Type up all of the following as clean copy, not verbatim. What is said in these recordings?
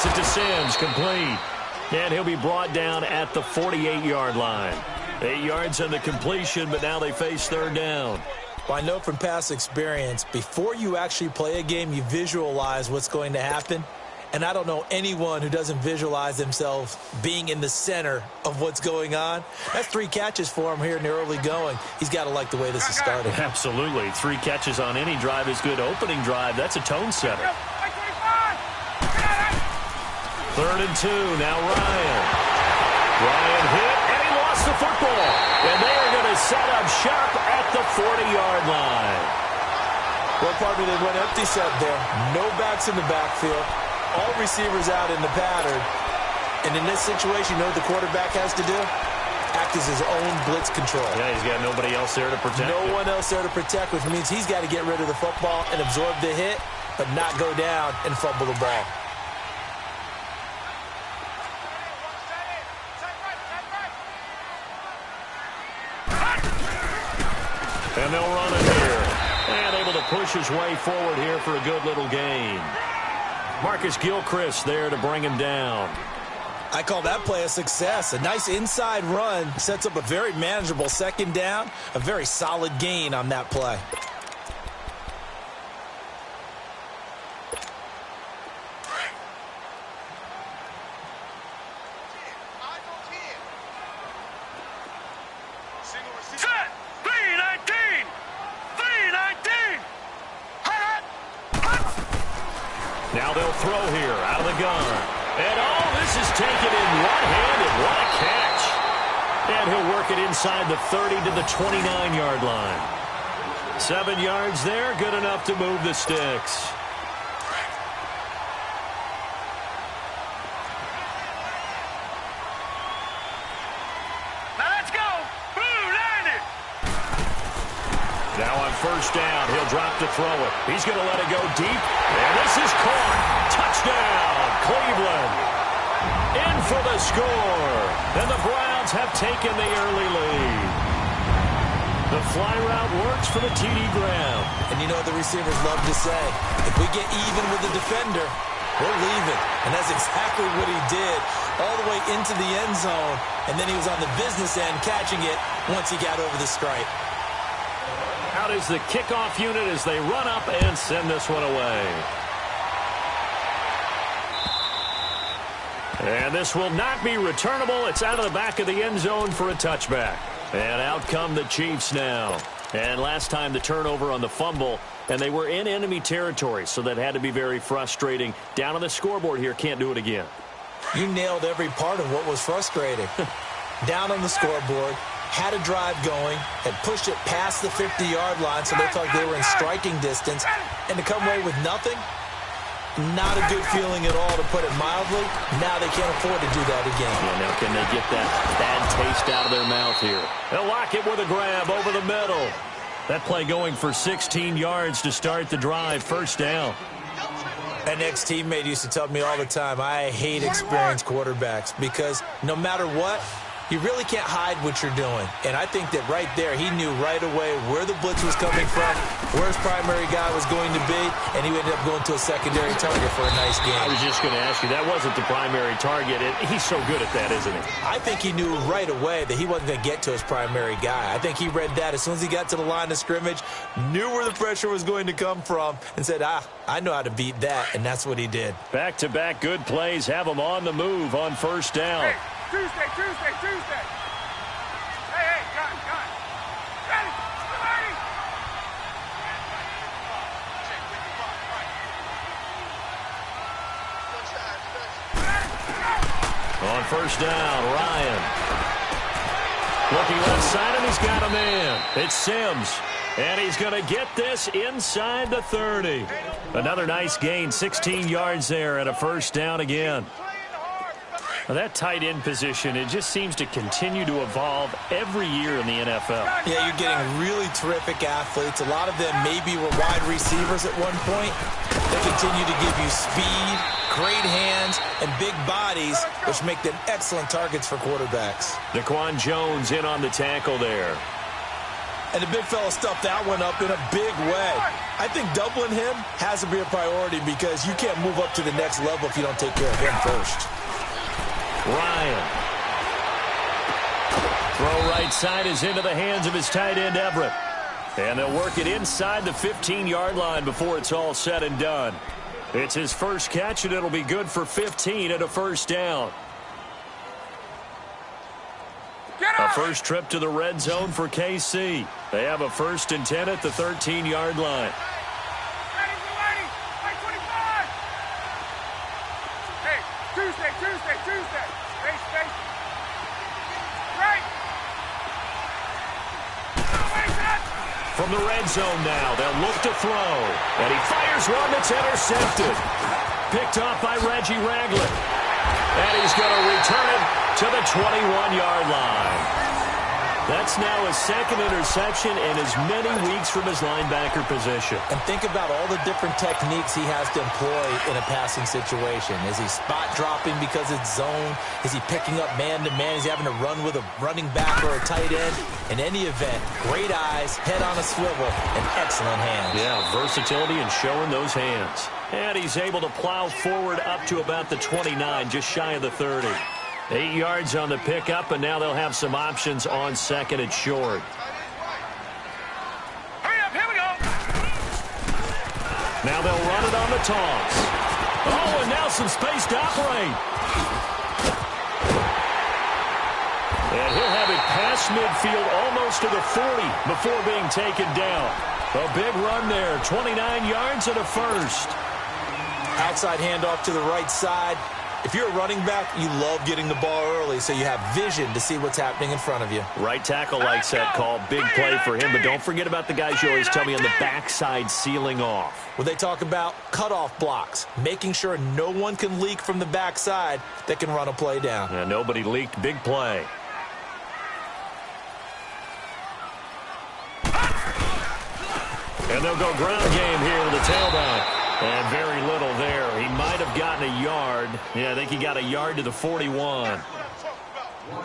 Gets it to Sims, complete. And he'll be brought down at the 48-yard line. 8 yards on the completion, but now they face third down. Well, I know from past experience, before you actually play a game, you visualize what's going to happen. And I don't know anyone who doesn't visualize themselves being in the center of what's going on. That's 3 catches for him here in the early going. He's got to like the way this is starting. Absolutely. 3 catches on any drive is good. Opening drive, that's a tone setter. 3rd and 2, now Ryan. Ryan hit, and he lost the football. And they are going to set up shop at the 40-yard line. Well, pardon me, they went empty set there. No backs in the backfield. All receivers out in the pattern. And in this situation, you know what the quarterback has to do? Act as his own blitz control. Yeah, he's got nobody else there to protect. No one else there to protect, which means he's got to get rid of the football and absorb the hit, but not go down and fumble the ball. And they'll run it here. And able to push his way forward here for a good little gain. Marcus Gilchrist there to bring him down. I call that play a success. A nice inside run sets up a very manageable second down. A very solid gain on that play. Now they'll throw here out of the gun. And this is taken in one-handed. What a catch. And he'll work it inside the 30 to the 29-yard line. 7 yards there, good enough to move the sticks. Now on first down, he'll drop to throw it. He's going to let it go deep. And this is caught. Touchdown, Cleveland. In for the score. And the Browns have taken the early lead. The fly route works for the TD Graham. And you know what the receivers love to say? If we get even with the defender, we're leaving. And that's exactly what he did. All the way into the end zone. And then he was on the business end catching it once he got over the stripe. Out is the kickoff unit as they run up and send this one away. And this will not be returnable. It's out of the back of the end zone for a touchback. And out come the Chiefs now. And last time the turnover on the fumble, and they were in enemy territory, so that had to be very frustrating. Down on the scoreboard here, can't do it again. You nailed every part of what was frustrating. Down on the scoreboard, had a drive going, had pushed it past the 50-yard line, so they felt like they were in striking distance, and to come away with nothing, not a good feeling at all, to put it mildly. Now they can't afford to do that again. Yeah, now can they get that bad taste out of their mouth here? They'll lock it with a grab over the middle. That play going for 16 yards to start the drive, first down. An ex-teammate used to tell me all the time, I hate experienced quarterbacks because no matter what, you really can't hide what you're doing. And I think that right there, he knew right away where the blitz was coming from, where his primary guy was going to be, and he ended up going to a secondary target for a nice game. I was just going to ask you, that wasn't the primary target. He's so good at that, isn't he? I think he knew right away that he wasn't going to get to his primary guy. I think he read that as soon as he got to the line of scrimmage, knew where the pressure was going to come from, and said, I know how to beat that, and that's what he did. Back-to-back good plays have him on the move on first down. Hey, Tuesday. Hey, got it. Ready. On first down, Ryan. Looking left side, and he's got a man. It's Sims. And he's going to get this inside the 30. Another nice gain, 16 yards there, and a first down again. Now that tight end position, it just seems to continue to evolve every year in the NFL. Yeah, you're getting really terrific athletes. A lot of them maybe were wide receivers at one point. They continue to give you speed, great hands, and big bodies, which make them excellent targets for quarterbacks. Daquan Jones in on the tackle there. And the big fella stuffed that one up in a big way. I think doubling him has to be a priority because you can't move up to the next level if you don't take care of him first. Ryan. Throw right side is into the hands of his tight end, Everett. And they'll work it inside the 15-yard line before it's all said and done. It's his first catch, and it'll be good for 15 and a first down. A first trip to the red zone for KC. They have a 1st and 10 at the 13-yard line. Ready, 25. Hey, Tuesday. Space. Right. From the red zone now, they'll look to throw. And he fires one that's intercepted. Picked off by Reggie Ragland. And he's going to return it to the 21-yard line. That's now his 2nd interception in as many weeks from his linebacker position. And think about all the different techniques he has to employ in a passing situation. Is he spot dropping because it's zone? Is he picking up man-to-man? Is he having to run with a running back or a tight end? In any event, great eyes, head on a swivel, and excellent hands. Yeah, versatility and showing those hands. And he's able to plow forward up to about the 29, just shy of the 30. 8 yards on the pickup, and now they'll have some options on 2nd and short. Hurry up, here we go. Now they'll run it on the toss. Oh, and now some space to operate. And he'll have it past midfield almost to the 40 before being taken down. A big run there, 29 yards and a first. Outside handoff to the right side. If you're a running back, you love getting the ball early so you have vision to see what's happening in front of you. Right tackle likes that call. Big play for him, but don't forget about the guys you always tell me on the backside sealing off. When they talk about cutoff blocks, making sure no one can leak from the backside that can run a play down. Yeah, nobody leaked. Big play. And they'll go ground game here with the tailback. And very little there. He might have gotten a yard. Yeah, I think he got a yard to the 41.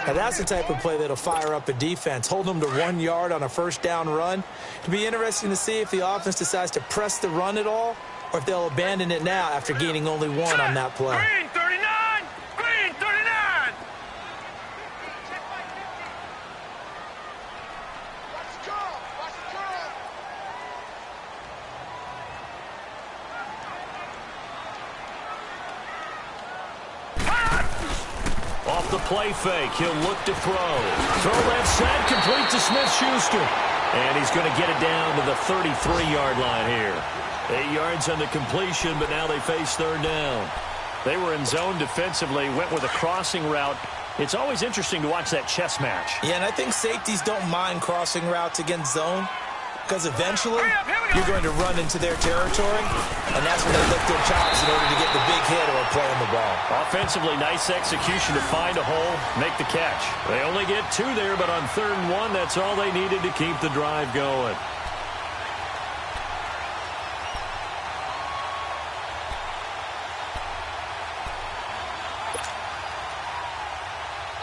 Now that's the type of play that'll fire up a defense. Hold them to 1 yard on a first down run. It'll be interesting to see if the offense decides to press the run at all or if they'll abandon it now after gaining only 1 on that play. Green 39. Green 39. Off the play fake, he'll look to throw. Throw left side, complete to Smith-Schuster. And he's going to get it down to the 33-yard line here. 8 yards on the completion, but now they face 3rd down. They were in zone defensively, went with a crossing route. It's always interesting to watch that chess match. Yeah, and I think safeties don't mind crossing routes against zone because eventually you're going to run into their territory, and that's when they lift their chops in order to get the big hit or play on the ball. Offensively, nice execution to find a hole, make the catch. They only get 2 there, but on 3rd and 1, that's all they needed to keep the drive going.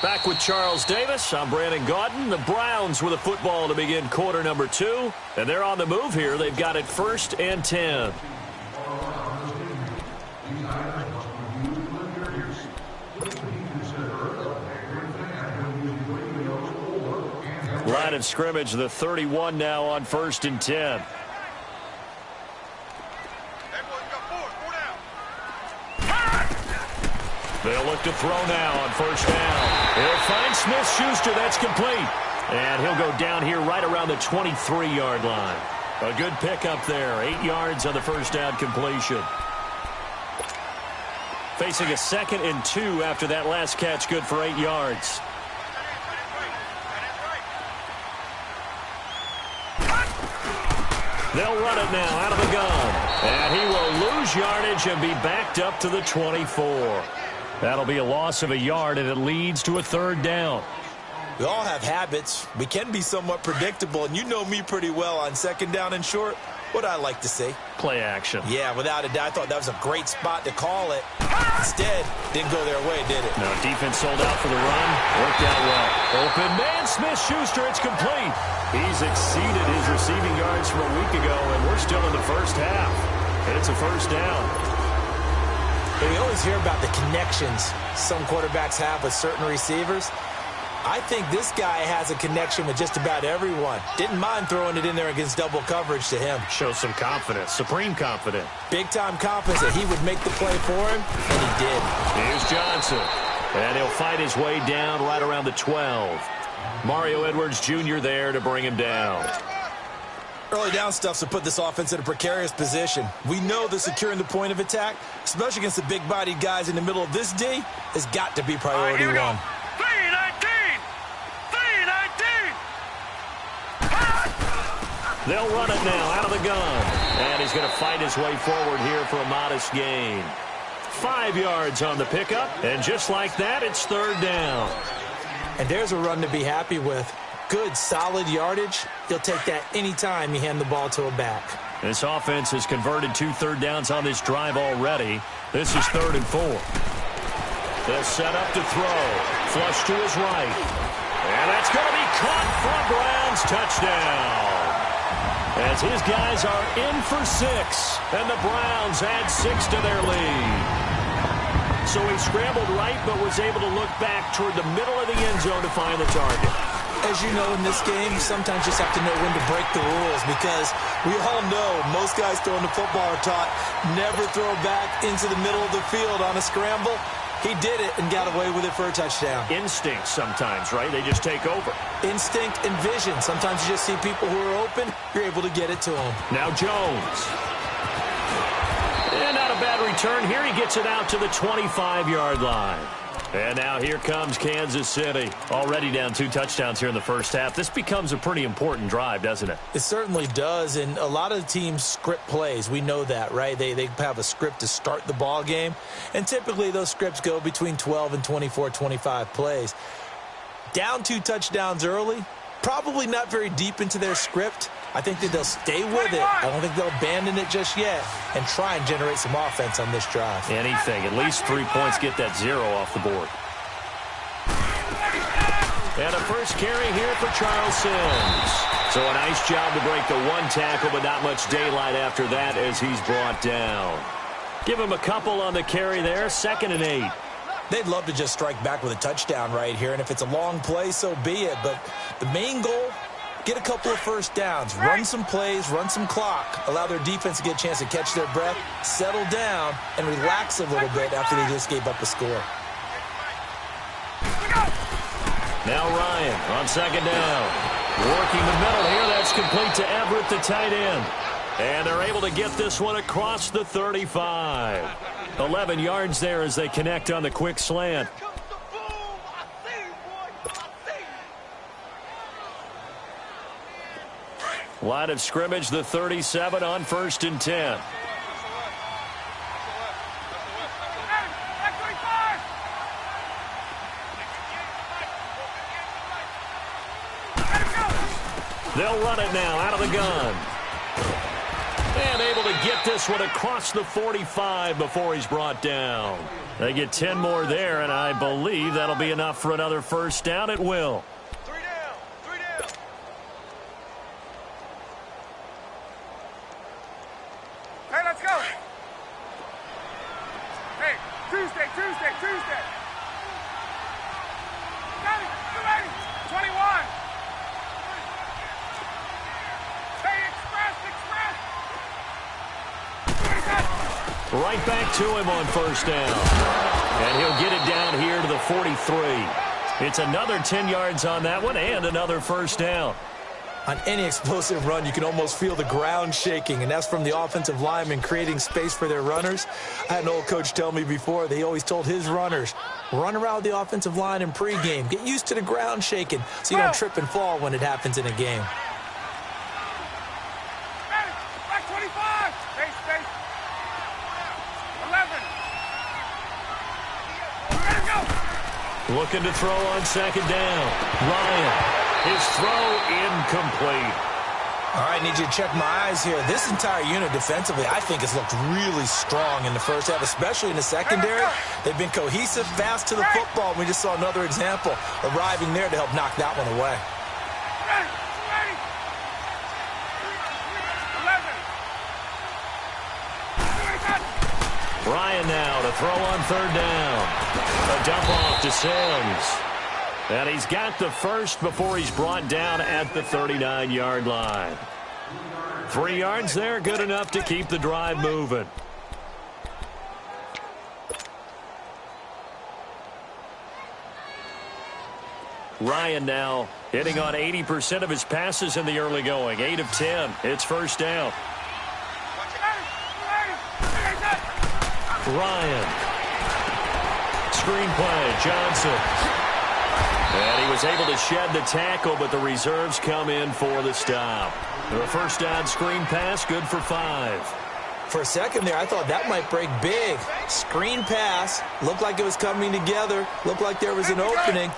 Back with Charles Davis, I'm Brandon Gaudin. The Browns with a football to begin quarter number 2. And they're on the move here. They've got it 1st and 10. Line of scrimmage, the 31 now on 1st and 10. They'll look to throw now on 1st down. He'll find Smith-Schuster. That's complete. And he'll go down here right around the 23-yard line. A good pickup there. 8 yards on the 1st down completion. Facing a 2nd and 2 after that last catch. Good for 8 yards. They'll run it now out of the gun. And he will lose yardage and be backed up to the 24. That'll be a loss of a yard, and it leads to a 3rd down. We all have habits. We can be somewhat predictable, and you know me pretty well on 2nd down and short. What I like to see. Play action. Yeah, without a doubt. I thought that was a great spot to call it. Instead, didn't go their way, did it? No, defense sold out for the run. Worked out well. Open man, Smith-Schuster. It's complete. He's exceeded his receiving yards from a week ago, and we're still in the first half. And it's a first down. We always hear about the connections some quarterbacks have with certain receivers. I think this guy has a connection with just about everyone. Didn't mind throwing it in there against double coverage to him. Shows some confidence, supreme confidence. Big-time confidence that he would make the play for him, and he did. Here's Johnson, and he'll fight his way down right around the 12. Mario Edwards Jr. there to bring him down. Early down stuffs to put this offense in a precarious position. We know that securing the point of attack, especially against the big-bodied guys in the middle of this D, has got to be priority one. 3-19. They'll run it now out of the gun. And he's going to fight his way forward here for a modest gain. 5 yards on the pickup. And just like that, it's third down. And there's a run to be happy with. Good, solid yardage. He'll take that anytime you hand the ball to a back. This offense has converted 2 third downs on this drive already. This is 3rd and 4. They'll set up to throw. Flush to his right. And that's going to be caught for a Browns touchdown. As his guys are in for 6. And the Browns add 6 to their lead. So he scrambled right but was able to look back toward the middle of the end zone to find the target. As you know, in this game, you sometimes just have to know when to break the rules because we all know most guys throwing the football are taught never throw back into the middle of the field on a scramble. He did it and got away with it for a touchdown. Instinct sometimes, right? They just take over. Instinct and vision. Sometimes you just see people who are open. You're able to get it to them. Now Jones. And not a bad return here. He gets it out to the 25-yard line. And now here comes Kansas City. Already down 2 touchdowns here in the first half. This becomes a pretty important drive, doesn't it? It certainly does, and a lot of the teams script plays. We know that, right? They have a script to start the ball game, and typically those scripts go between 12 and 24, 25 plays. Down 2 touchdowns early, probably not very deep into their script. I think that they'll stay with it. I don't think they'll abandon it just yet and try and generate some offense on this drive. Anything. At least 3 points, get that 0 off the board. And a first carry here for Charles Sims. So a nice job to break the 1 tackle, but not much daylight after that as he's brought down. Give him a couple on the carry there. 2nd and 8. They'd love to just strike back with a touchdown right here, and if it's a long play, so be it. But the main goal, get a couple of first downs, run some plays, run some clock, allow their defense to get a chance to catch their breath, settle down, and relax a little bit after they just gave up a score. Now Ryan on 2nd down. Working the middle here. That's complete to Everett, the tight end. And they're able to get this one across the 35. 11 yards there as they connect on the quick slant. Line of scrimmage, the 37 on 1st and 10. They'll run it now out of the gun. And able to get this one across the 45 before he's brought down. They get 10 more there, and I believe that'll be enough for another first down. It will. 3 down. 3 down. Hey, let's go. Hey, Tuesday. Got it. You ready? 21. Right back to him on 1st down. And he'll get it down here to the 43. It's another 10 yards on that one and another first down. On any explosive run, you can almost feel the ground shaking, and that's from the offensive linemen creating space for their runners. I had an old coach tell me before that he always told his runners, run around the offensive line in pregame. Get used to the ground shaking so you don't trip and fall when it happens in a game. Back 25. Space. 11. Ready to go. Looking to throw on 2nd down. Ryan. His throw incomplete. All right, need you to check my eyes here. This entire unit defensively, I think, has looked really strong in the first half, especially in the secondary. They've been cohesive, fast to the football. We just saw another example arriving there to help knock that one away. Ryan now to throw on third down. A dump off to Sims. And he's got the first before he's brought down at the 39-yard line. 3 yards there, good enough to keep the drive moving. Ryan now hitting on 80% of his passes in the early going. 8 of 10. It's first down. Ryan. Screenplay, Johnson. And he was able to shed the tackle, but the reserves come in for the stop. The first down screen pass, good for 5. For a second there, I thought that might break big. Screen pass, looked like it was coming together, looked like there was an opening.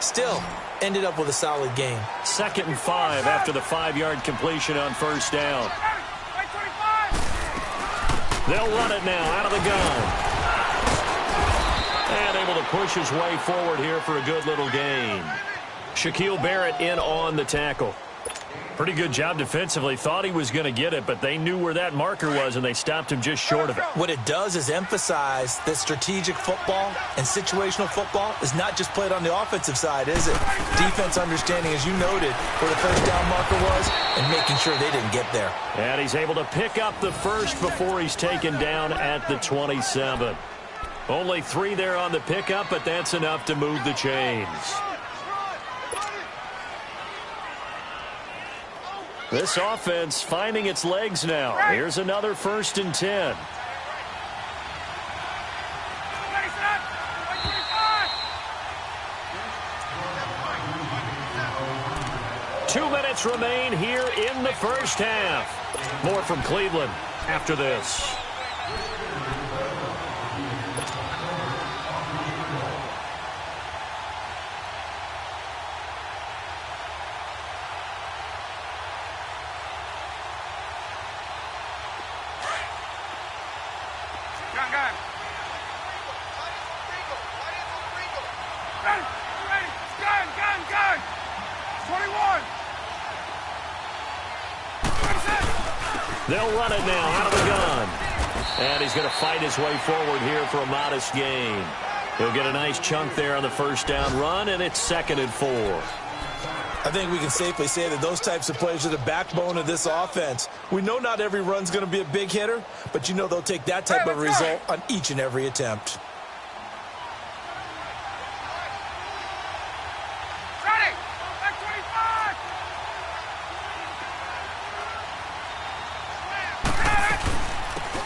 Still, ended up with a solid gain. 2nd and 5 after the 5-yard completion on first down. They'll run it now out of the gun. And able to push his way forward here for a good little gain. Shaquille Barrett in on the tackle. Pretty good job defensively. Thought he was going to get it, but they knew where that marker was, and they stopped him just short of it. What it does is emphasize that strategic football and situational football is not just played on the offensive side, is it? Defense understanding, as you noted, where the first down marker was and making sure they didn't get there. And he's able to pick up the first before he's taken down at the 27. Only 3 there on the pickup, but that's enough to move the chains. This offense finding its legs now. Here's another 1st and 10. Two minutes remain here in the first half. More from Cleveland after this. They'll run it now out of the gun. And he's going to fight his way forward here for a modest gain. He'll get a nice chunk there on the first down run, and it's 2nd and 4. I think we can safely say that those types of plays are the backbone of this offense. We know not every run's going to be a big hitter, but you know they'll take that type of result on each and every attempt.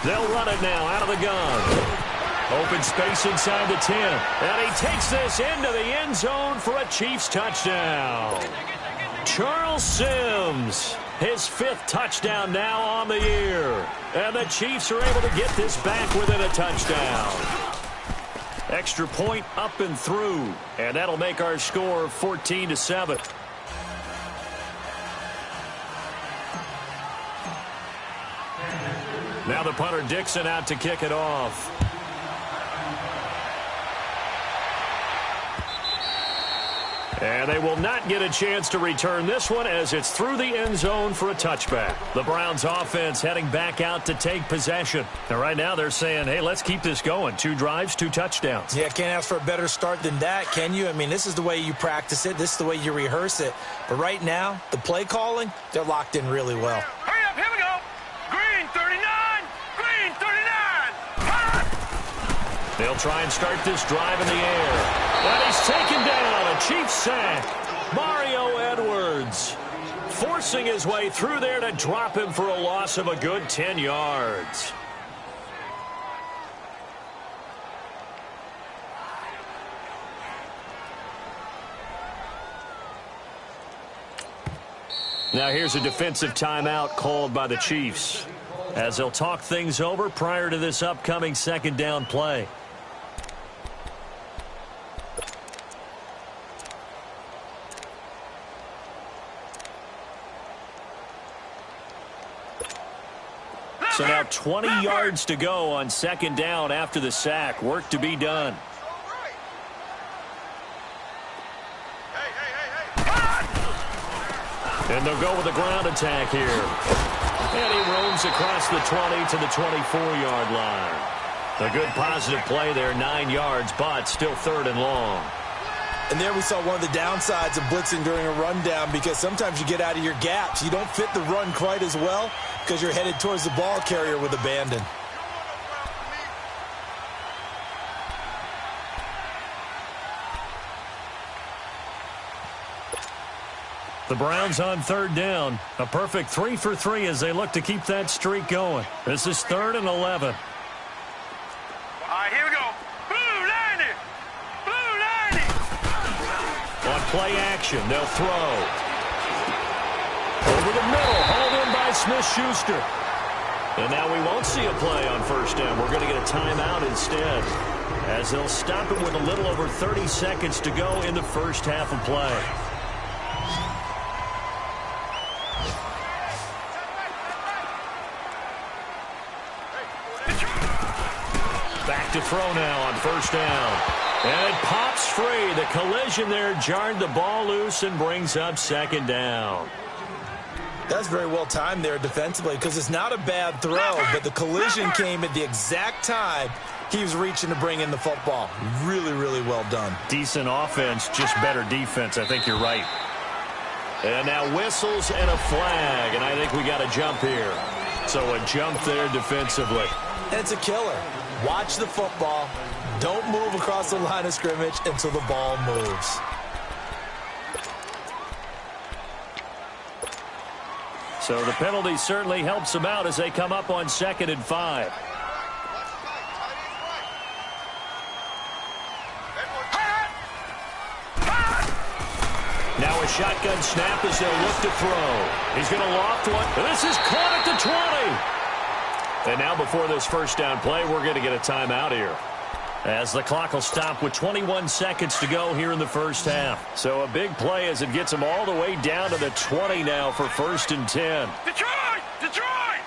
They'll run it now out of the gun. Open space inside the 10. And he takes this into the end zone for a Chiefs touchdown. Charles Sims, his 5th touchdown now on the year. And the Chiefs are able to get this back within a touchdown. Extra point up and through. And that'll make our score 14-7. Now the punter Dixon out to kick it off. And they will not get a chance to return this one as it's through the end zone for a touchback. The Browns offense heading back out to take possession. And right now they're saying, hey, let's keep this going. 2 drives, 2 touchdowns. Yeah, can't ask for a better start than that, can you? I mean, this is the way you practice it. This is the way you rehearse it. But right now, the play calling, they're locked in really well. Hurry up, here we go. Green 39. Green 39. They'll try and start this drive in the air. And he's taken down. A Chiefs sack. Mario Edwards forcing his way through there to drop him for a loss of a good 10 yards. Now here's a defensive timeout called by the Chiefs as they'll talk things over prior to this upcoming 2nd down play. So now 20 yards to go on second down after the sack. Work to be done. And they'll go with a ground attack here. And he roams across the 20 to the 24-yard line. A good positive play there, 9 yards, but still third and long. And there we saw one of the downsides of blitzing during a rundown, because sometimes you get out of your gaps. You don't fit the run quite as well because you're headed towards the ball carrier with abandon. The Browns on third down. A perfect 3 for 3 as they look to keep that streak going. This is 3rd and 11. All right, here we go. Blue line. Blue line. On play action, they'll throw. Over the middle, hauled in by Smith-Schuster. And now we won't see a play on first down. We're going to get a timeout instead, as they'll stop it with a little over 30 seconds to go in the first half of play. Back to throw now on first down. And it pops free. The collision there jarred the ball loose and brings up second down. That's very well timed there defensively, because it's not a bad throw, but the collision came at the exact time he was reaching to bring in the football. Really, really well done. Decent offense, just better defense. I think you're right. And now whistles and a flag, and I think we got a jump here. So a jump there defensively. And it's a killer. Watch the football. Don't move across the line of scrimmage until the ball moves. So the penalty certainly helps them out as they come up on 2nd and 5. Now a shotgun snap as they'll look to throw. He's going to loft one. This is caught at the 20. And now before this first down play, we're going to get a timeout here, as the clock will stop with 21 seconds to go here in the first half. So a big play as it gets them all the way down to the 20 now for 1st and 10. Detroit! Detroit!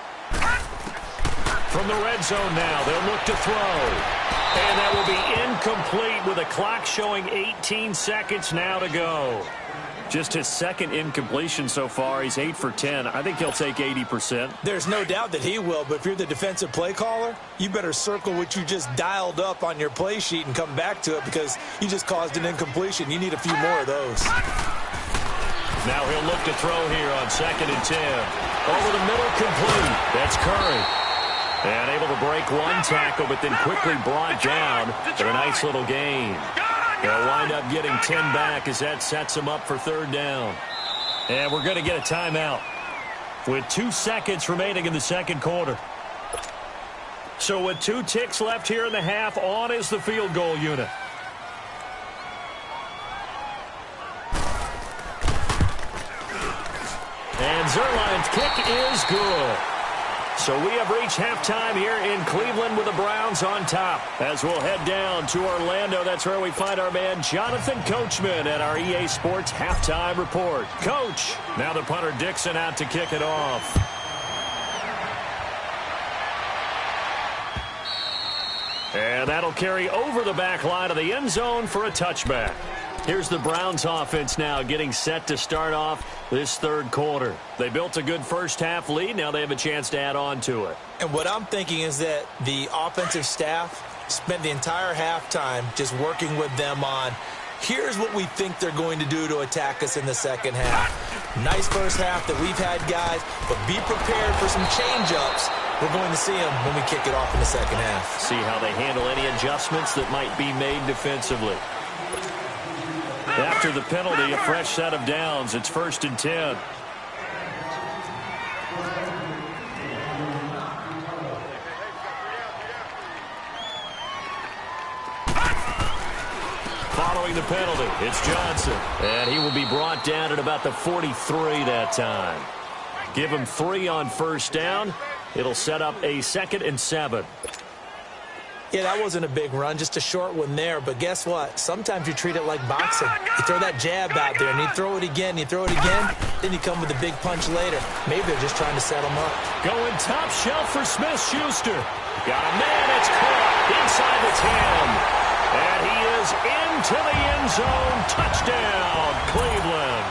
From the red zone now, they'll look to throw. And that will be incomplete with a clock showing 18 seconds now to go. Just his second incompletion so far. He's 8 for 10. I think he'll take 80%. There's no doubt that he will, but if you're the defensive play caller, you better circle what you just dialed up on your play sheet and come back to it, because you just caused an incompletion. You need a few more of those. Now he'll look to throw here on 2nd and 10. Over the middle, complete. That's Curry. And able to break one tackle, but then quickly brought down for a nice little gain. They'll wind up getting 10 back as that sets them up for 3rd down. And we're going to get a timeout with 2 seconds remaining in the second quarter. So with 2 ticks left here in the half, on is the field goal unit. And Zerline's kick is good. So we have reached halftime here in Cleveland with the Browns on top. As we'll head down to Orlando, that's where we find our man Jonathan Coachman at our EA Sports Halftime Report. Coach, now the punter Dixon out to kick it off. And that'll carry over the back line of the end zone for a touchback. Here's the Browns offense now getting set to start off this third quarter. They built a good first half lead. Now they have a chance to add on to it. And what I'm thinking is that the offensive staff spent the entire halftime just working with them on, here's what we think they're going to do to attack us in the second half. Nice first half that we've had, guys, but be prepared for some change-ups. We're going to see them when we kick it off in the second half. See how they handle any adjustments that might be made defensively. After the penalty, a fresh set of downs. It's 1st and 10. Following the penalty, it's Johnson. And he will be brought down at about the 43 that time. Give him 3 on first down. It'll set up a 2nd and 7. Yeah, that wasn't a big run, just a short one there. But guess what? Sometimes you treat it like boxing. You throw that jab out there, and you throw it again, you throw it again, then you come with a big punch later. Maybe they're just trying to set him up. Going top shelf for Smith-Schuster. Got a man, it's caught inside the 10. And he is into the end zone. Touchdown, Cleveland.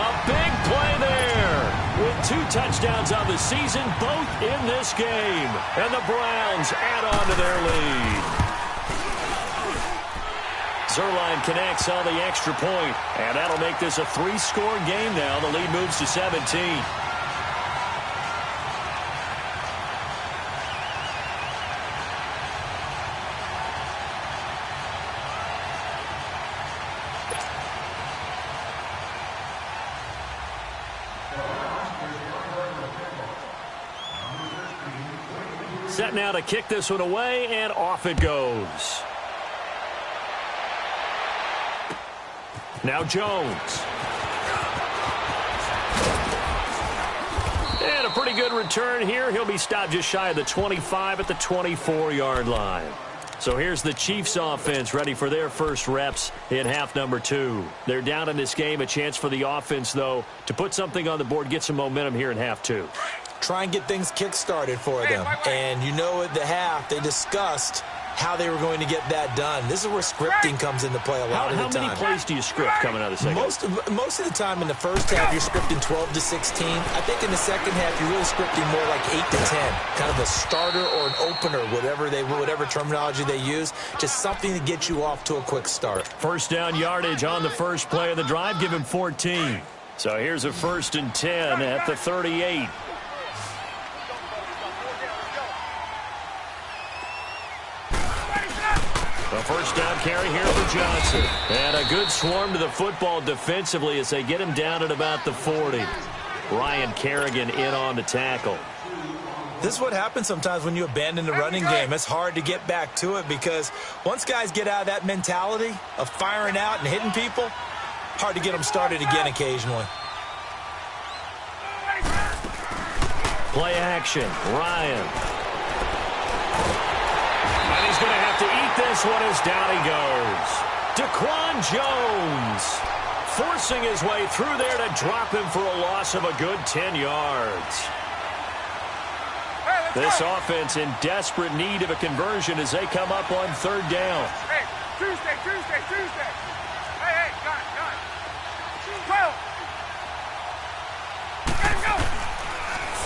A big play there. With 2 touchdowns on the season, both in this game. And the Browns add on to their lead. Zerline connects on the extra point, and that'll make this a 3-score game now. The lead moves to 17. Set now to kick this one away, and off it goes. Now Jones. And a pretty good return here. He'll be stopped just shy of the 25 at the 24-yard line. So here's the Chiefs offense ready for their first reps in half number 2. They're down in this game. A chance for the offense, though, to put something on the board, get some momentum here in half 2. Try and get things kick-started for them. And you know at the half, they discussed how they were going to get that done. This is where scripting comes into play a lot of the time. How many plays do you script coming out of the second? Most of the time in the first half, you're scripting 12 to 16. I think in the second half, you're really scripting more like 8 to 10. Kind of a starter or an opener, whatever terminology they use. Just something to get you off to a quick start. First down yardage on the first play of the drive. Give him 14. So here's a 1st and 10 at the 38. A first down carry here for Johnson. And a good swarm to the football defensively as they get him down at about the 40. Ryan Kerrigan in on the tackle. This is what happens sometimes when you abandon the running game. It's hard to get back to it because once guys get out of that mentality of firing out and hitting people, hard to get them started again occasionally. Play action. Ryan. And he's going to have to eat this one as down he goes. Daquan Jones forcing his way through there to drop him for a loss of a good 10 yards. This offense in desperate need of a conversion as they come up on 3rd down. Hey, Tuesday. Hey, gun. 12. Let him go.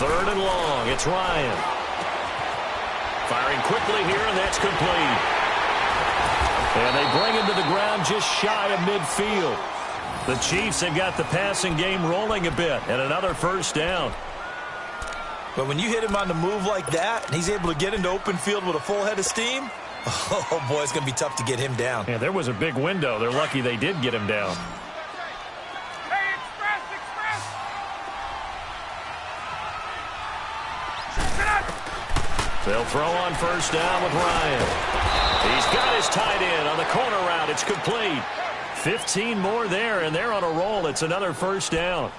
3rd and long. It's Ryan. Firing quickly here, and that's complete. And they bring him to the ground just shy of midfield. The Chiefs have got the passing game rolling a bit, and another first down. But when you hit him on the move like that, and he's able to get into open field with a full head of steam, oh, boy, it's going to be tough to get him down. Yeah, there was a big window. They're lucky they did get him down. Hey, express. They'll throw on first down with Ryan. He's got his tight end on the corner route. It's complete. 15 more there, and they're on a roll. It's another first down.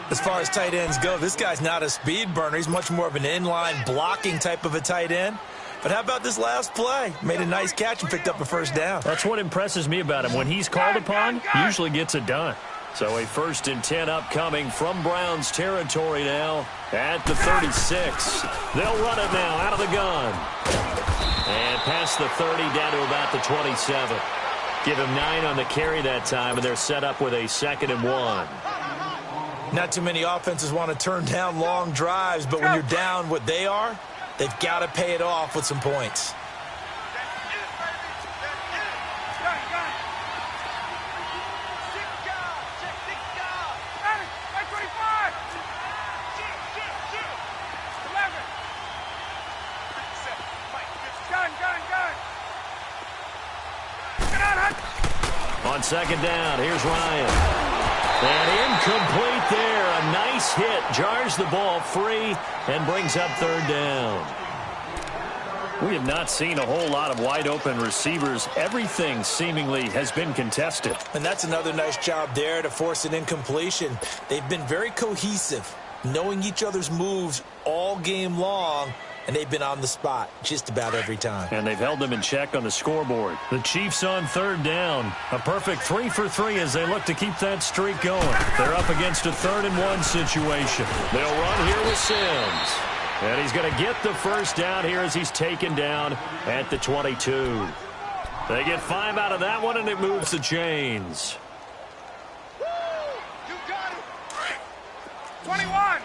As far as tight ends go, this guy's not a speed burner. He's much more of an inline blocking type of a tight end. But how about this last play? Made a nice catch and picked up a first down. That's what impresses me about him. When he's called upon, he usually gets it done. So a 1st and 10 upcoming from Browns territory now at the 36. They'll run it now out of the gun. And past the 30 down to about the 27. Give him 9 on the carry that time, and they're set up with a 2nd and 1. Not too many offenses want to turn down long drives, but when you're down what they are, they've got to pay it off with some points. On 2nd down, here's Ryan. And incomplete there. A nice hit. Jars the ball free and brings up 3rd down. We have not seen a whole lot of wide-open receivers. Everything seemingly has been contested. And that's another nice job there to force an incompletion. They've been very cohesive, knowing each other's moves all game long, and they've been on the spot just about every time. And they've held them in check on the scoreboard. The Chiefs on third down. A perfect 3 for 3 as they look to keep that streak going. They're up against a 3rd-and-1 situation. They'll run here with Sims. And he's going to get the first down here as he's taken down at the 22. They get 5 out of that one, and it moves the chains. 21.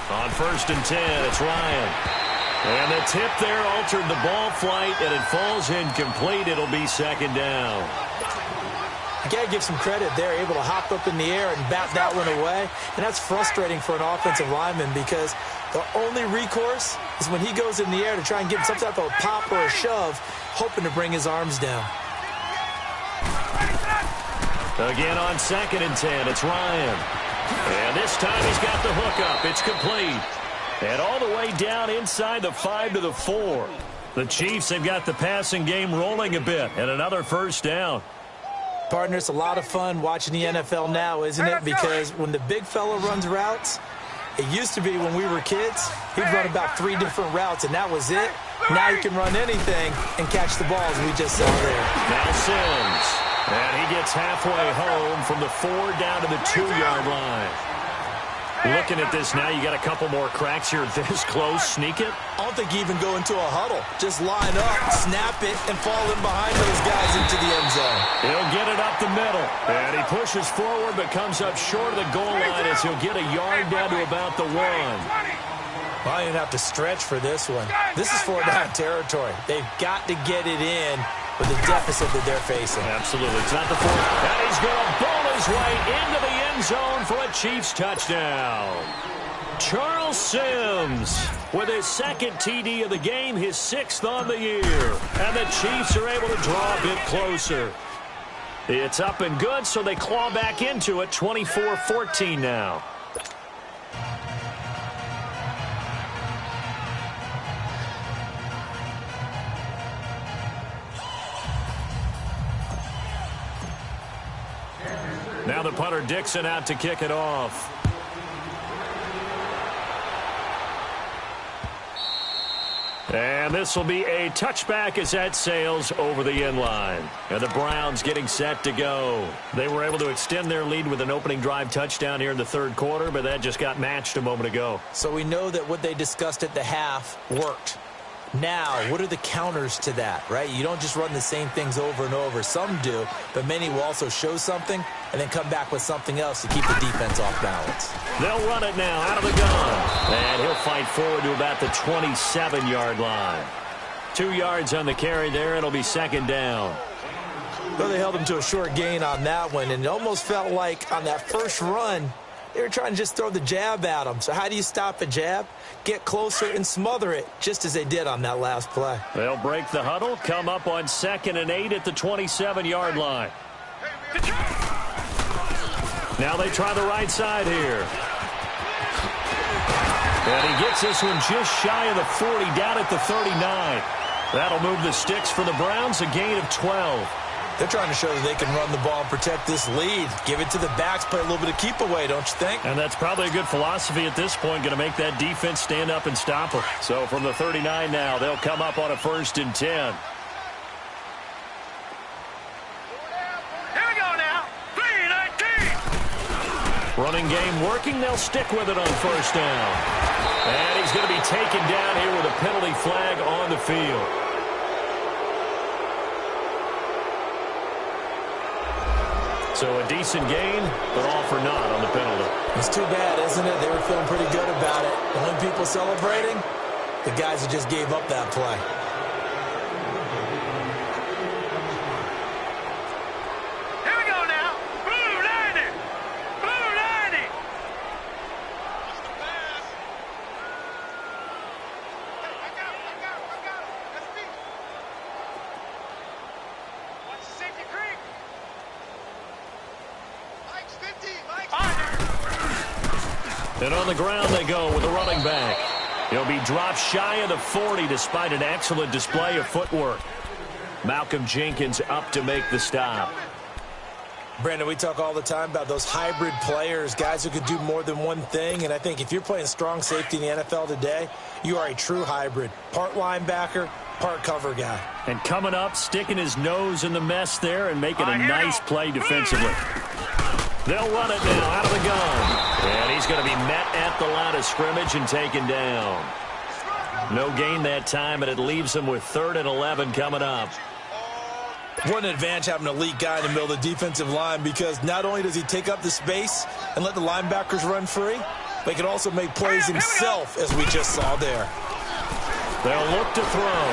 On 1st and 10, it's Ryan. And the tip there altered the ball flight, and it falls incomplete. It'll be 2nd down. You got to give some credit there, able to hop up in the air and bat that one away. And that's frustrating for an offensive lineman because the only recourse is when he goes in the air to try and get some type of a pop or a shove, hoping to bring his arms down. Again on 2nd and 10, it's Ryan. And this time he's got the hook up. It's complete. And all the way down inside the 5 to the 4. The Chiefs have got the passing game rolling a bit, and another first down. Partner, it's a lot of fun watching the NFL now, isn't it? Because when the big fella runs routes, it used to be when we were kids, he'd run about 3 different routes, and that was it. Now you can run anything and catch the ball, as we just saw there. Now Sims. And he gets halfway home from the 4 down to the 2-yard line. Looking at this now, you got a couple more cracks here this close. Sneak it. I don't think you even go into a huddle. Just line up, snap it, and fall in behind those guys into the end zone. He'll get it up the middle. And he pushes forward but comes up short of the goal line as he'll get a yard down to about the 1. Well, you have to stretch for this one. This is 4-down territory. They've got to get it in with the deficit that they're facing. Absolutely. It's not the 4. And he's going to bowl his way into the end zone for a Chiefs touchdown. Charles Sims with his 2nd TD of the game, his 6th on the year. And the Chiefs are able to draw a bit closer. It's up and good, so they claw back into it, 24-14 now. Now the punter Dixon out to kick it off. And this will be a touchback as that sails over the end line. And the Browns getting set to go. They were able to extend their lead with an opening drive touchdown here in the 3rd quarter, but that just got matched a moment ago. So we know that what they discussed at the half worked. Now, what are the counters to that, right? You don't just run the same things over and over. Some do, but many will also show something and then come back with something else to keep the defense off balance. They'll run it now out of the gun. And he'll fight forward to about the 27-yard line. 2 yards on the carry there. It'll be 2nd down. Well, they held him to a short gain on that one, and it almost felt like on that first run, they were trying to just throw the jab at him. So how do you stop a jab? Get closer and smother it, just as they did on that last play. They'll break the huddle, come up on 2nd and 8 at the 27-yard line. Now they try the right side here. And he gets this one just shy of the 40, down at the 39. That'll move the sticks for the Browns, a gain of 12. They're trying to show that they can run the ball and protect this lead. Give it to the backs, play a little bit of keep away, don't you think? And that's probably a good philosophy at this point, going to make that defense stand up and stop them. So from the 39 now, they'll come up on a 1st and 10. Here we go now. 3-19. Running game working. They'll stick with it on 1st down. And he's going to be taken down here with a penalty flag on the field. So a decent gain, but all for naught on the penalty. It's too bad, isn't it? They were feeling pretty good about it. The only people celebrating, the guys who just gave up that play. Here we go now. Blue 90. Blue 90. I got it. That's me. Watch the safety creep. Mike's 50. Mike's 50. And on the ground they go with a running back. He'll be dropped shy of the 40 despite an excellent display of footwork. Malcolm Jenkins up to make the stop. Brandon, we talk all the time about those hybrid players, guys who could do more than one thing. And I think if you're playing strong safety in the NFL today, you are a true hybrid. Part linebacker, part cover guy. And coming up, sticking his nose in the mess there and making a nice play defensively. They'll run it now out of the gun. And he's going to be met at the line of scrimmage and taken down. No gain that time, and it leaves him with 3rd and 11 coming up. What an advantage having an elite guy in the middle of the defensive line, because not only does he take up the space and let the linebackers run free, but he can also make plays himself, as we just saw there. They'll look to throw.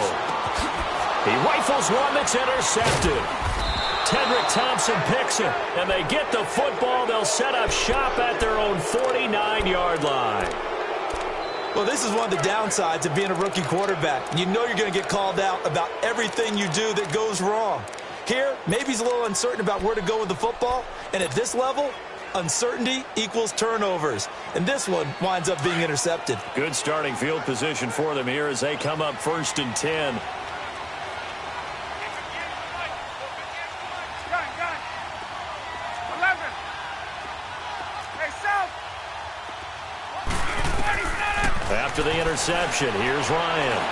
He rifles one that's intercepted. Tedrick Thompson picks it, and they get the football. They'll set up shop at their own 49-yard line. Well, this is one of the downsides of being a rookie quarterback. You know you're going to get called out about everything you do that goes wrong. Here, maybe he's a little uncertain about where to go with the football, and at this level, uncertainty equals turnovers. And this one winds up being intercepted. Good starting field position for them here as they come up 1st and 10. After the interception, here's Ryan.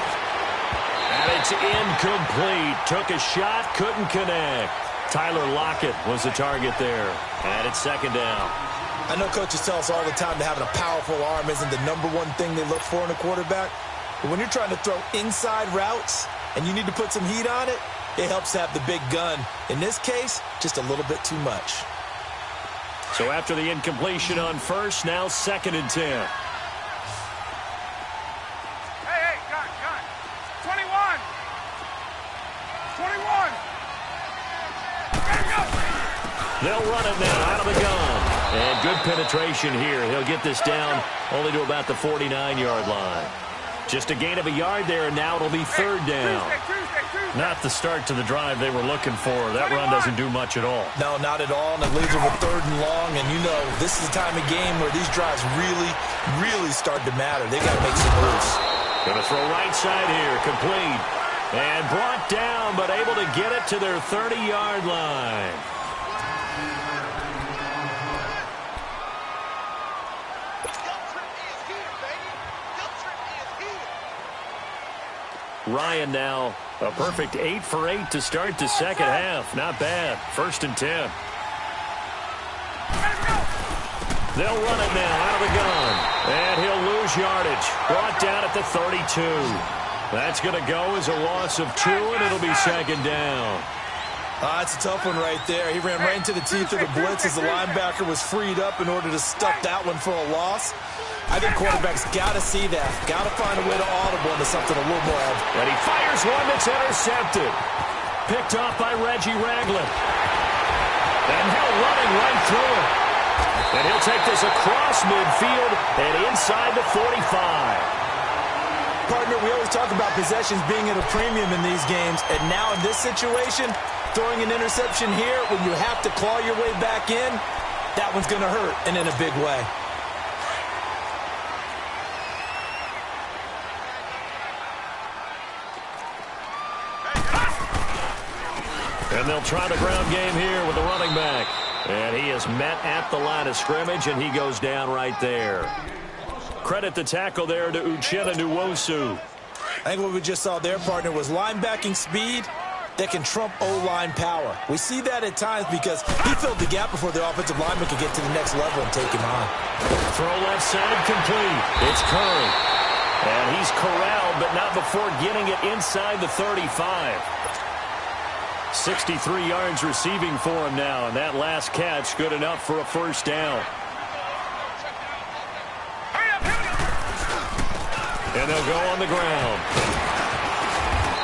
And it's incomplete. Took a shot, couldn't connect. Tyler Lockett was the target there. And it's 2nd down. I know coaches tell us all the time that having a powerful arm isn't the #1 thing they look for in a quarterback. But when you're trying to throw inside routes and you need to put some heat on it, it helps to have the big gun. In this case, just a little bit too much. So after the incompletion on 1st, now 2nd and 10. They'll run it now out of the gun. And good penetration here. He'll get this down only to about the 49-yard line. Just a gain of a yard there, and now it'll be 3rd down. Not the start to the drive they were looking for. That run doesn't do much at all. No, not at all, and it leaves them with 3rd and long. And you know, this is the time of game where these drives really start to matter. They got to make some moves. Going to throw right side here, complete. And brought down, but able to get it to their 30-yard line. Ryan now a perfect 8 for 8 to start the 2nd half. Not bad. 1st and 10. They'll run it now out of the gun. And he'll lose yardage. Brought down at the 32. That's going to go as a loss of 2, and it'll be 2nd down. That's a tough one right there. He ran right into the teeth of the blitz as the linebacker was freed up in order to stuff that one for a loss. I think quarterbacks got to see that. Got to find a way to audible into something a little more. And he fires one that's intercepted. Picked off by Reggie Ragland. And Hill running right through it. And he'll take this across midfield and inside the 45. Partner, we always talk about possessions being at a premium in these games. And now in this situation, throwing an interception here when you have to claw your way back in, that one's going to hurt, and in a big way. And they'll try the ground game here with the running back. And he is met at the line of scrimmage, and he goes down right there. Credit the tackle there to Uchenna Nwosu. I think what we just saw there, partner, was linebacking speed that can trump O-line power. We see that at times because he filled the gap before the offensive lineman could get to the next level and take him on. Throw left side complete. It's Curry. And he's corralled, but not before getting it inside the 35. 63 yards receiving for him now, and that last catch good enough for a 1st down. And they'll go on the ground.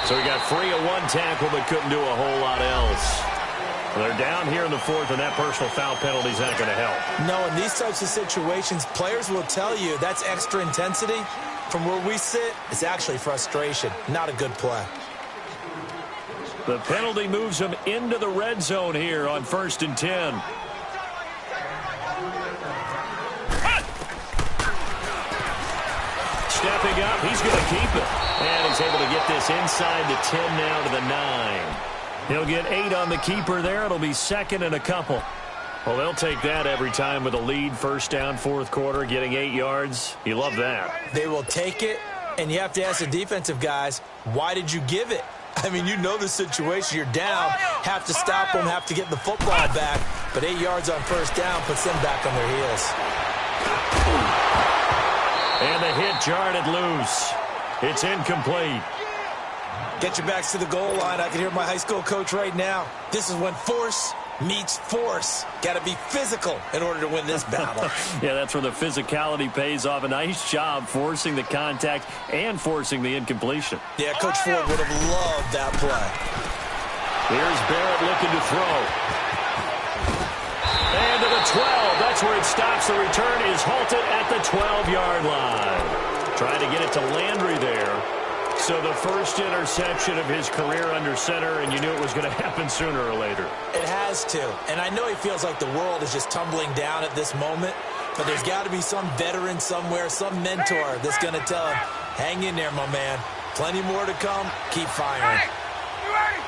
So he got free of one tackle but couldn't do a whole lot else. They're down here in the 4th, and that personal foul penalty is not going to help. No, in these types of situations, players will tell you that's extra intensity. From where we sit, it's actually frustration. Not a good play. The penalty moves him into the red zone here on 1st and 10. Stepping up, he's going to keep it. And he's able to get this inside the 10 now to the 9. He'll get 8 on the keeper there. It'll be 2nd and a couple. Well, they'll take that every time with a lead, first down, fourth quarter, getting 8 yards. You love that. They will take it, and you have to ask the defensive guys, why did you give it? I mean, you know the situation. You're down, have to stop them, have to get the football back, but 8 yards on first down puts them back on their heels. And the hit jarred it loose. It's incomplete. Get your backs to the goal line. I can hear my high school coach right now. This is when force meets force. Got to be physical in order to win this battle. Yeah, that's where the physicality pays off. A nice job forcing the contact and forcing the incompletion. Yeah, Coach Ford would have loved that play. Here's Barrett looking to throw. And to the 12. That's where it stops. The return is halted at the 12-yard line. Trying to get it to Landry there. So the first interception of his career under center, and you knew it was going to happen sooner or later. It has to. And I know he feels like the world is just tumbling down at this moment, but there's got to be some veteran somewhere, some mentor that's going to tell him, hang in there, my man. Plenty more to come. Keep firing. You ready?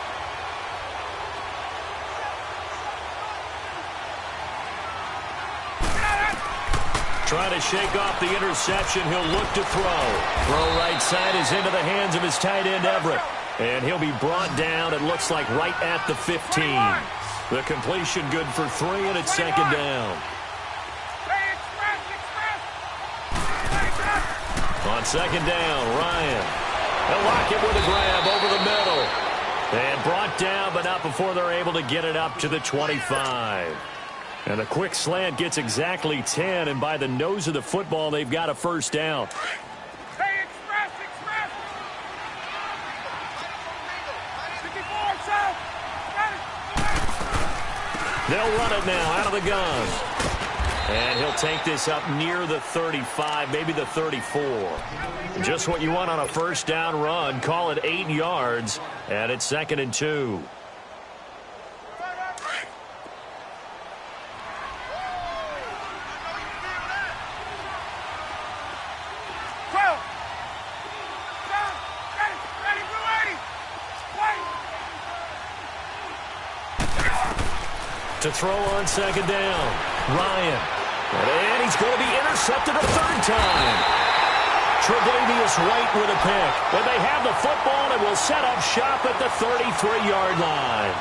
Trying to shake off the interception. He'll look to throw. Throw right side is into the hands of his tight end, Everett. And he'll be brought down, it looks like, right at the 15. The completion good for 3, and it's second down. On second down, Ryan. They'll lock him with a grab over the middle. And brought down, but not before they're able to get it up to the 25. And a quick slant gets exactly 10, and by the nose of the football, they've got a first down. Hey, express! They'll run it now out of the gun. And he'll take this up near the 35, maybe the 34. Just what you want on a first down run. Call it 8 yards, and it's 2nd and 2. To throw on second down, Ryan. And he's going to be intercepted a third time. Tre'Davious White with a pick. And they have the football and will set up shop at the 33-yard line.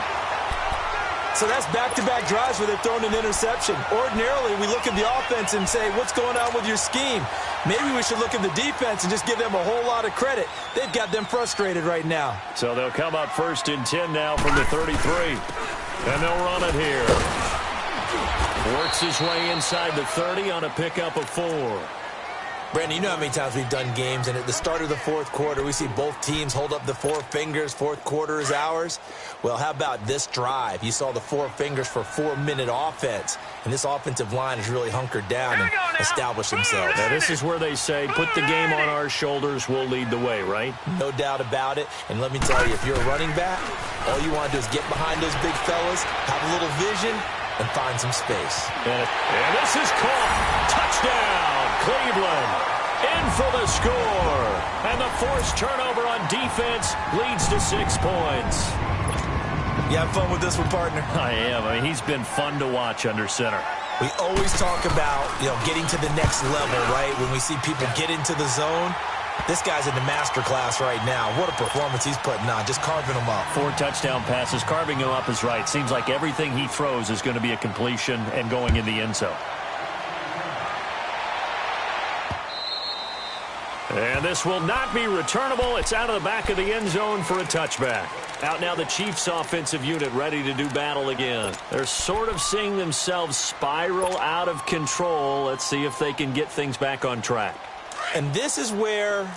So that's back-to-back drives where they've thrown an interception. Ordinarily, we look at the offense and say, what's going on with your scheme? Maybe we should look at the defense and just give them a whole lot of credit. They've got them frustrated right now. So they'll come up 1st and 10 now from the 33. And they'll run it here. Works his way inside the 30 on a pickup of 4. Brandon, you know how many times we've done games, and at the start of the fourth quarter, we see both teams hold up the 4 fingers. Fourth quarter is ours. Well, how about this drive? You saw the 4 fingers for 4-minute offense, and this offensive line has really hunkered down and established themselves. Now, this is where they say, put the game on our shoulders, we'll lead the way, right? No doubt about it. And let me tell you, if you're a running back, all you want to do is get behind those big fellas, have a little vision, and find some space. And this is caught. Touchdown, Cleveland. In for the score. And the forced turnover on defense leads to 6 points. You have fun with this one, partner? I am. I mean, he's been fun to watch under center. We always talk about, getting to the next level, right? When we see people get into the zone, this guy's in the master class right now. What a performance he's putting on, just carving them up. 4 touchdown passes. Carving him up is right. Seems like everything he throws is going to be a completion and going in the end zone. And this will not be returnable. It's out of the back of the end zone for a touchback. Out now the Chiefs offensive unit ready to do battle again. They're sort of seeing themselves spiral out of control. Let's see if they can get things back on track. And this is where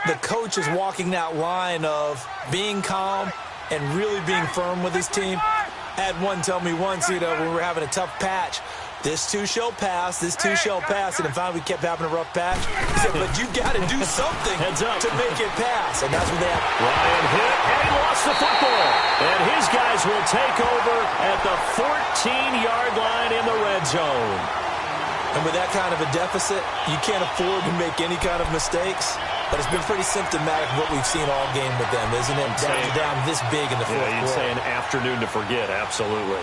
the coach is walking that line of being calm and really being firm with his team. I had one tell me once, when we were having a tough patch, this too shall pass, this too shall pass. And finally we kept having a rough patch. He said, but you got to do something to make it pass. And that's what they have. Ryan hit, and he lost the football. And his guys will take over at the 14-yard line in the red zone. And with that kind of a deficit, you can't afford to make any kind of mistakes. But it's been pretty symptomatic of what we've seen all game with them, isn't it? Down this big in the fourth quarter. You'd say an afternoon to forget, absolutely.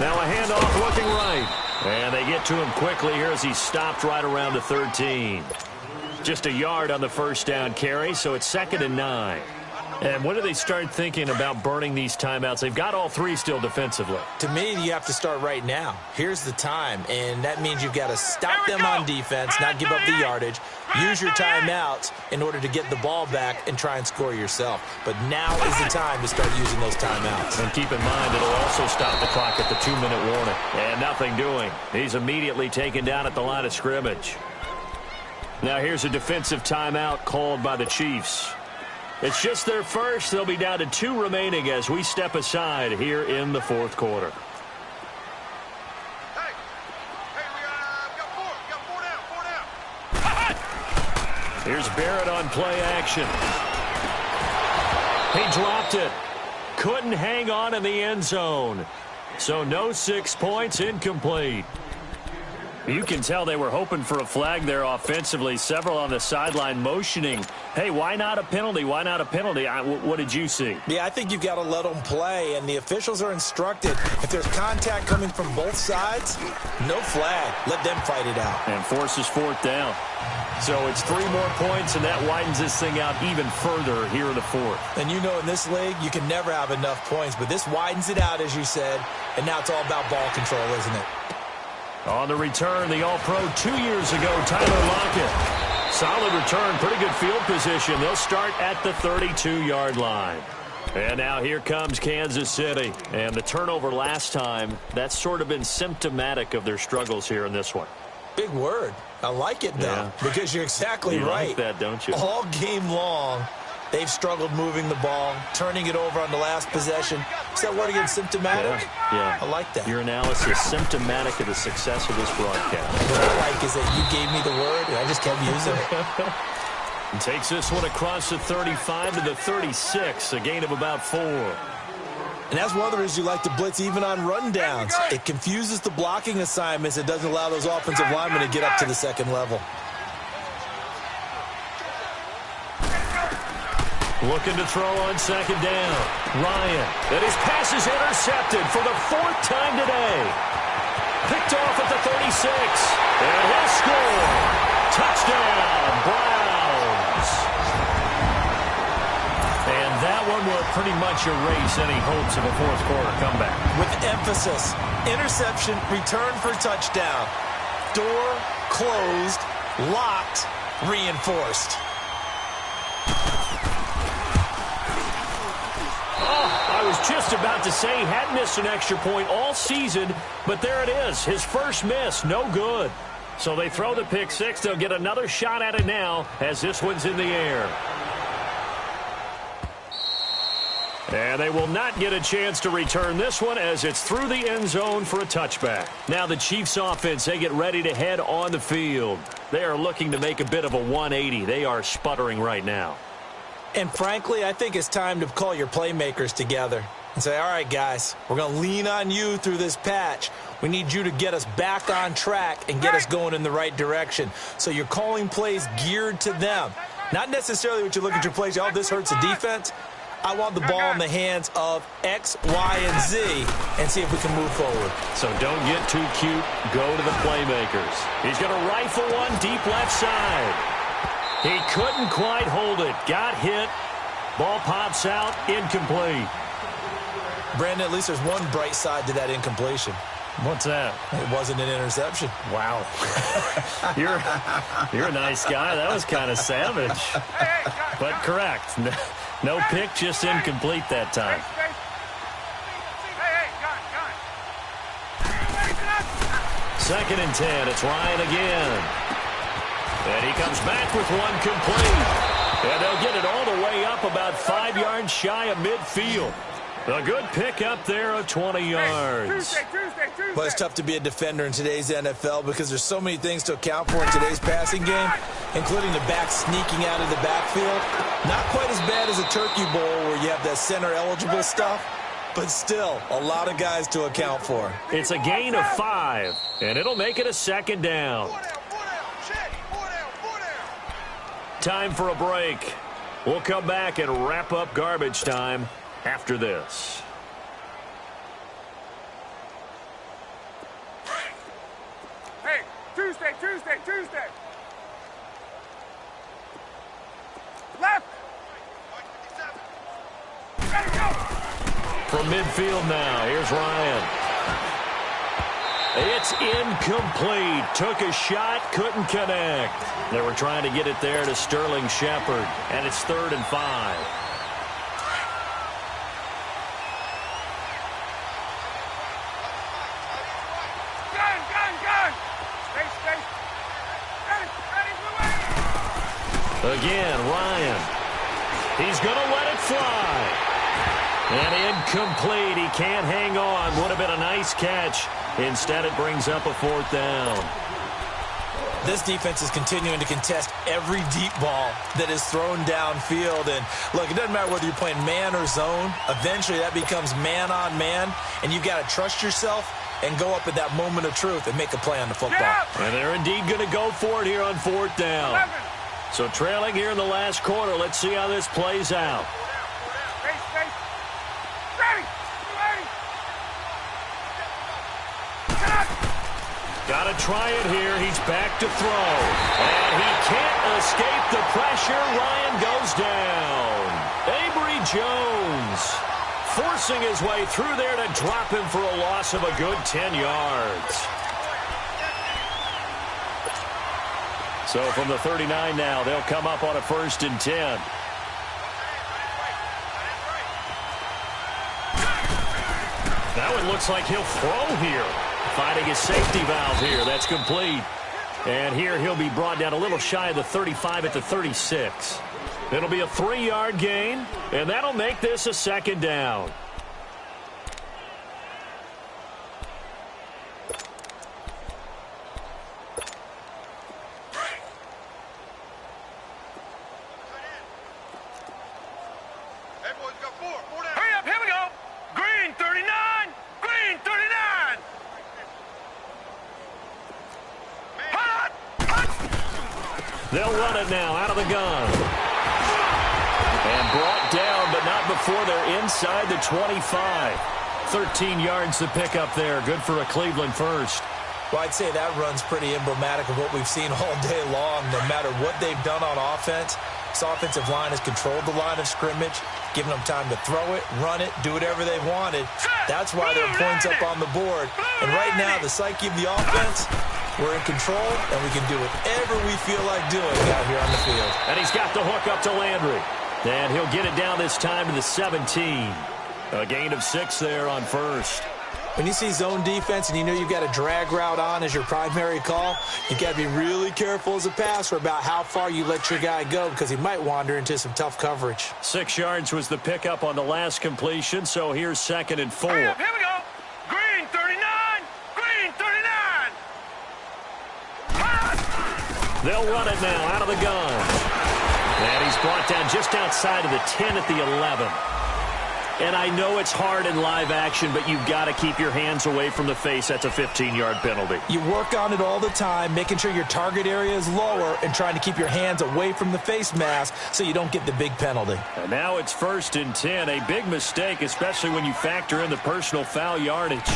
Now a handoff looking right. And they get to him quickly here as he's stopped right around the 13. Just a yard on the first down carry, so it's 2nd and 9. And when do they start thinking about burning these timeouts? They've got all three still defensively. To me, you have to start right now. Here's the time, and that means you've got to stop them on defense, not give up the yardage, use your timeouts in order to get the ball back and try and score yourself. But now is the time to start using those timeouts. And keep in mind, it'll also stop the clock at the 2-minute warning. And nothing doing. He's immediately taken down at the line of scrimmage. Now here's a defensive timeout called by the Chiefs. It's just their first. They'll be down to 2 remaining as we step aside here in the 4th quarter. Hey, we got 4 down. Here's Barrett on play action. He dropped it. Couldn't hang on in the end zone. So no 6 points, incomplete. You can tell they were hoping for a flag there offensively. Several on the sideline motioning, hey, why not a penalty? Why not a penalty? What did you see? Yeah, I think you've got to let them play, and the officials are instructed. If there's contact coming from both sides, no flag. Let them fight it out. And forces 4th down. So it's 3 more points, and that widens this thing out even further here in the 4th. And you know in this league, you can never have enough points, but this widens it out, as you said, and now it's all about ball control, isn't it? On the return, the All-Pro 2 years ago, Tyler Lockett. Solid return, pretty good field position. They'll start at the 32-yard line. And now here comes Kansas City. And the turnover last time, that's sort of been symptomatic of their struggles here in this one. Big word. I like it, though, because you're exactly right. You like that, don't you? All game long, they've struggled moving the ball, turning it over on the last possession. Is that word again, symptomatic? Yeah. I like that. Your analysis, symptomatic of the success of this broadcast. What I like is that you gave me the word, and I just kept using it. And takes this one across the 35 to the 36, a gain of about 4. And that's one of the reasons you like to blitz even on rundowns. It confuses the blocking assignments. It doesn't allow those offensive linemen to get up to the second level. Looking to throw on 2nd down. Ryan. And his pass is intercepted for the 4th time today. Picked off at the 36. And he'll score. Touchdown, Browns. And that one will pretty much erase any hopes of a 4th quarter comeback. With emphasis. Interception, return for touchdown. Door closed, locked, reinforced. I was just about to say he hadn't missed an extra point all season, but there it is. His first miss, no good. So they throw the pick 6. They'll get another shot at it now as this one's in the air. And they will not get a chance to return this one as it's through the end zone for a touchback. Now the Chiefs offense, they get ready to head on the field. They are looking to make a bit of a 180. They are sputtering right now. And frankly, I think it's time to call your playmakers together and say, all right, guys, we're going to lean on you through this patch. We need you to get us back on track and get us going in the right direction. So you're calling plays geared to them. Not necessarily what you look at your plays, oh, this hurts the defense. I want the ball in the hands of X, Y, and Z and see if we can move forward. So don't get too cute. Go to the playmakers. He's going to rifle one deep left side. He couldn't quite hold it. Got hit. Ball pops out. Incomplete. Brandon, at least there's one bright side to that incompletion. What's that? It wasn't an interception. Wow. You're a nice guy. That was kind of savage. But correct. No pick, just incomplete that time. Second and 10. It's Ryan again. And he comes back with one complete. And they'll get it all the way up about 5 yards shy of midfield. A good pick up there of 20 yards. Well, it's tough to be a defender in today's NFL because there's so many things to account for in today's passing game, including the back sneaking out of the backfield. Not quite as bad as a Turkey Bowl where you have that center-eligible stuff, but still a lot of guys to account for. It's a gain of 5, and it'll make it a 2nd down. Time for a break. We'll come back and wrap up garbage time after this. Tuesday. Left. Ready, go. From midfield now, here's Ryan. It's incomplete. Took a shot, couldn't connect. They were trying to get it there to Sterling Shepard, and it's 3rd and 5. Gun. Stay. Ready, Again, Ryan. He's going to let it fly. And incomplete. He can't hang on. Would have been a nice catch. Instead, it brings up a 4th down. This defense is continuing to contest every deep ball that is thrown downfield. And, look, it doesn't matter whether you're playing man or zone. Eventually, that becomes man-on-man, and you've got to trust yourself and go up at that moment of truth and make a play on the football. And they're indeed going to go for it here on 4th down. 11. So trailing here in the last quarter. Let's see how this plays out. Stay. Ready. Got to try it here. He's back to throw. And he can't escape the pressure. Ryan goes down. Avery Jones forcing his way through there to drop him for a loss of a good 10 yards. So from the 39 now, they'll come up on a 1st and 10. Now it looks like he'll throw here. Finding his safety valve here. That's complete. And here he'll be brought down a little shy of the 35 at the 36. It'll be a 3-yard gain, and that'll make this a 2nd down. Hurry up, here we go. Green 39. They'll run it now out of the gun. And brought down, but not before they're inside the 25. 13 yards to pick up there. Good for a Cleveland first. Well, I'd say that run's pretty emblematic of what we've seen all day long. No matter what they've done on offense, this offensive line has controlled the line of scrimmage, given them time to throw it, run it, do whatever they wanted. That's why there are points up on the board. And right now, the psyche of the offense, we're in control, and we can do whatever we feel like doing out here on the field. And he's got the hook up to Landry. And he'll get it down this time to the 17. A gain of 6 there on 1st. When you see zone defense and you know you've got a drag route on as your primary call, you've got to be really careful as a passer about how far you let your guy go because he might wander into some tough coverage. 6 yards was the pickup on the last completion, so here's 2nd and 4. Hurry up, here we go. Green 39. They'll run it now out of the gun. And he's brought down just outside of the 10 at the 11. And I know it's hard in live action, but you've got to keep your hands away from the face. That's a 15-yard penalty. You work on it all the time, making sure your target area is lower and trying to keep your hands away from the face mask so you don't get the big penalty. And now it's 1st and 10. A big mistake, especially when you factor in the personal foul yardage.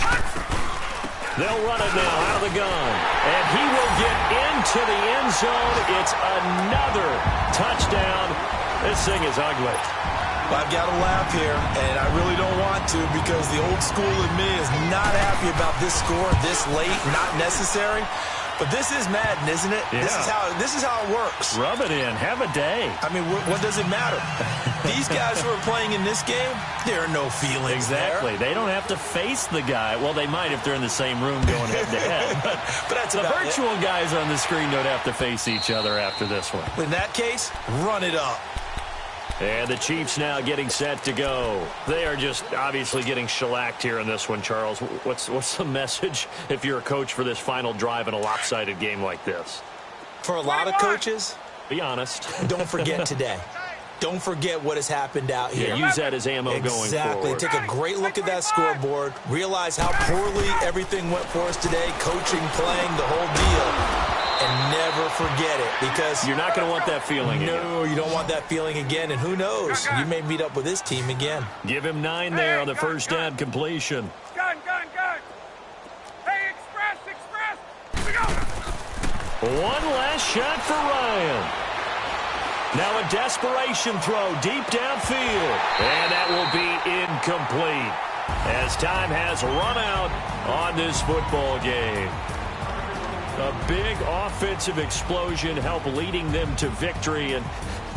They'll run it now out of the gun. And he will get into the end zone. It's another touchdown. This thing is ugly. I've got to laugh here, and I really don't want to because the old school in me is not happy about this score this late, not necessary. But this is Madden, isn't it? Yeah. This is how it works. Rub it in. Have a day. I mean, what does it matter? These guys who are playing in this game, there are no feelings Exactly. there. They don't have to face the guy. Well, they might if they're in the same room going head-to-head. But that's the about virtual guys on the screen don't have to face each other after this one. In that case, run it up. And the Chiefs now getting set to go. They are just obviously getting shellacked here in this one, Charles. What's the message if you're a coach for this final drive in a lopsided game like this? For a lot of coaches, be honest. Don't forget today. Don't forget what has happened out here. Yeah, use that as ammo going forward. Exactly. Take a great look at that scoreboard. Realize how poorly everything went for us today. Coaching, playing, the whole deal. And never forget it because you're not going to want that feeling again. No, you don't want that feeling again. And who knows? You may meet up with this team again. Give him 9 there on the first down completion. Gun. Hey, express. Here we go. One last shot for Ryan. Now a desperation throw deep downfield. And that will be incomplete as time has run out on this football game. A big offensive explosion helped leading them to victory. And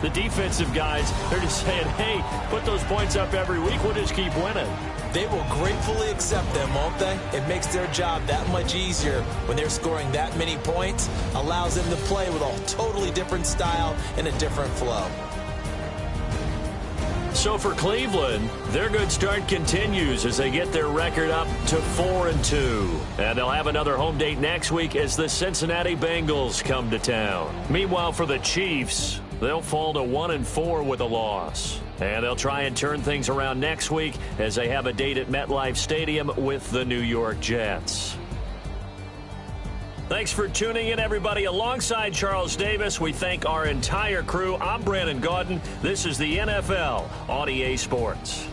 the defensive guys, they're just saying, hey, put those points up every week. We'll just keep winning. They will gratefully accept them, won't they? It makes their job that much easier when they're scoring that many points. Allows them to play with a totally different style and a different flow. So for Cleveland, their good start continues as they get their record up to 4-2. And they'll have another home date next week as the Cincinnati Bengals come to town. Meanwhile, for the Chiefs, they'll fall to 1-4 with a loss. And they'll try and turn things around next week as they have a date at MetLife Stadium with the New York Jets. Thanks for tuning in, everybody. Alongside Charles Davis, we thank our entire crew. I'm Brandon Gaudin. This is the NFL on EA Sports.